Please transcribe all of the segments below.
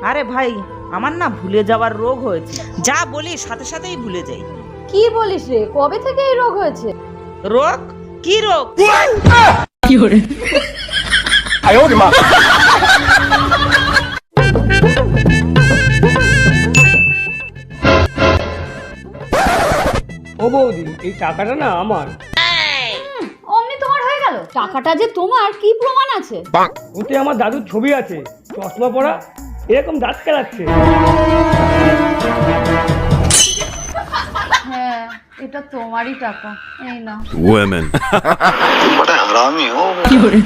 আরে ভাই, আমার না ভুলে যাওয়ার রোগ হয়েছে, যা বলি সাথে সাথেই ভুলে যাই। কি বলিস রে, কবে থেকে এই রোগ হয়েছে? রোগ? কি রোগ? কি করে? ও বৌদি, এই টাকাটা না আমার। অমনি তোমার হয়ে গেল? টাকাটা যে তোমার কি প্রমাণ আছে? ওতে আমার দাদুর ছবি আছে, চশমা পরা, এরকম দাঁত কেলাচ্ছে। হ্যাঁ, এটা তোমারই টাকা, এই নাও। Women. बड़ा हरामी हो। কি করে?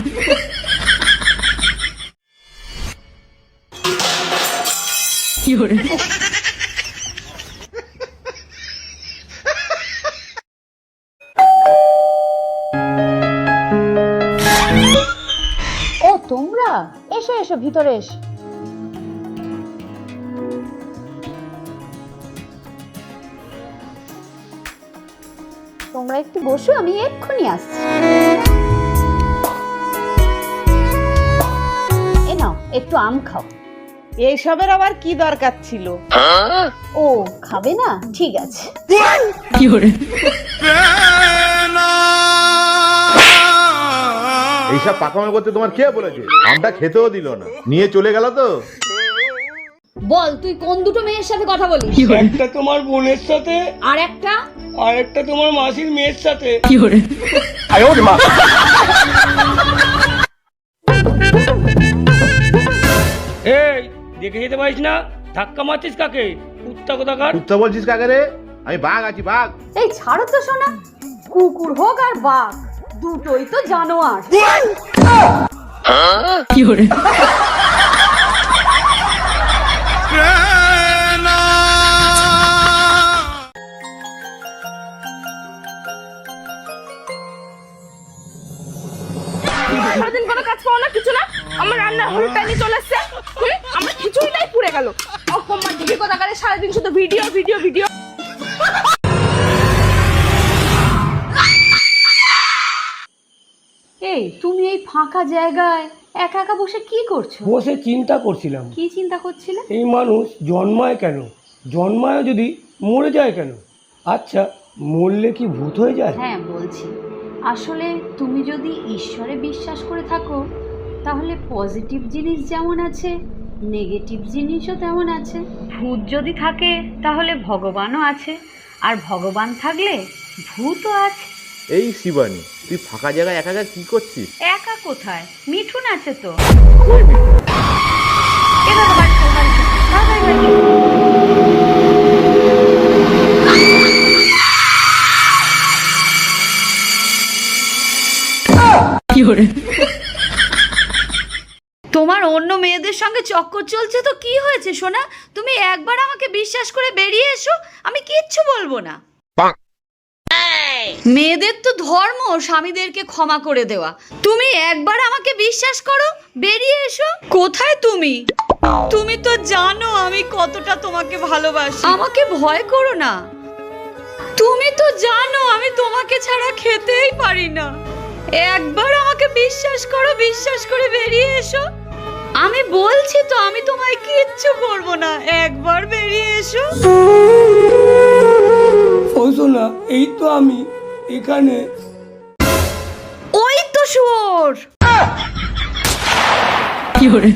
কি করে? ও তোমরা, এসো এসো ভিতরে এসো। তোমরা একটু বসো, আমি এক্ষুনি আসছি। এ নাও, একটু আম খাও। এইসবের আবার কি দরকার ছিল? ও খাবে না? ঠিক আছে। কি করে? এইসব পাকামো করতে তোমার কে বলেছে? আমটা খেতেও দিল না, নিয়ে চলে গেল তো। বল, তুই কোন দুটো মেয়ের সাথে কথা বলিস? কি করে? একটা তোমার বোনের সাথে, আর একটা? আর একটা তোমার মাসির মেয়ের সাথে। কি করে? এই দেখে যেতে পারিস না? ধাক্কা মারছিস কাকে? কুত্তা কোথাকার। কুত্তা বলছিস কাকে রে? আমি বাঘ আছি, বাঘ। এই ছাড়ো তো শোনা, কুকুর হোক আর বাঘ, দুটোই তো জানোয়ার। কি করে? সারাদিন কোনো কাজ পাও না, কিছু না। আমার রান্নার হল টাইমে চলে আসছে, আমার খিচুড়িটাই পুড়ে গেল। অপমান দিকে কোথাকারে সারাদিন শুধু ভিডিও ভিডিও ভিডিও। এই তুমি এই ফাঁকা জায়গায় একা একা বসে কি করছো? বসে চিন্তা করছিলাম, কি চিন্তা করছিলে? এই মানুষ জন্মায় কেন, জন্মায় যদি মরে যায় কেন? আচ্ছা, মরলে কি ভূত হয়ে যায়? হ্যাঁ বলছি, আসলে তুমি যদি ঈশ্বরে বিশ্বাস করে থাকো, তাহলে পজিটিভ জিনিস যেমন আছে, নেগেটিভ জিনিসও তেমন আছে। ভূত যদি থাকে তাহলে ভগবানও আছে, আর ভগবান থাকলে ভূতও আছে। এই শিবানী, তুই ফাঁকা জায়গায় একা একা কি করছিস? একা কোথায়, মিঠুন আছে তো। কই মিঠু? এবার বাড়ি চল, বাড়ি চল, তাড়াতাড়ি বাড়ি চল। কি করে? তোমার অন্য মেয়েদের সঙ্গে চক্কর চলছে তো কি হয়েছে সোনা? তুমি একবার আমাকে বিশ্বাস করে বেরিয়ে এসো, আমি কিচ্ছু বলবো না। মেয়েদের তো ধর্ম স্বামীদেরকে ক্ষমা করে দেওয়া। তুমি একবার আমাকে বিশ্বাস করো, বেরিয়ে এসো। কোথায় তুমি? তুমি তো জানো আমি কতটা তোমাকে ভালোবাসি, আমাকে ভয় করো না। তুমি তো জানো আমি তোমাকে ছাড়া খেতেই পারি না। একবার আমাকে বিশ্বাস করো, বিশ্বাস করে বেরিয়ে এসো। আমি বলছি তো আমি তোমায় কিচ্ছু করব না, একবার বেরিয়ে এসো। ও সোনা, এই তো আমি এখানে। ওই তো শুয়োর। কি করে?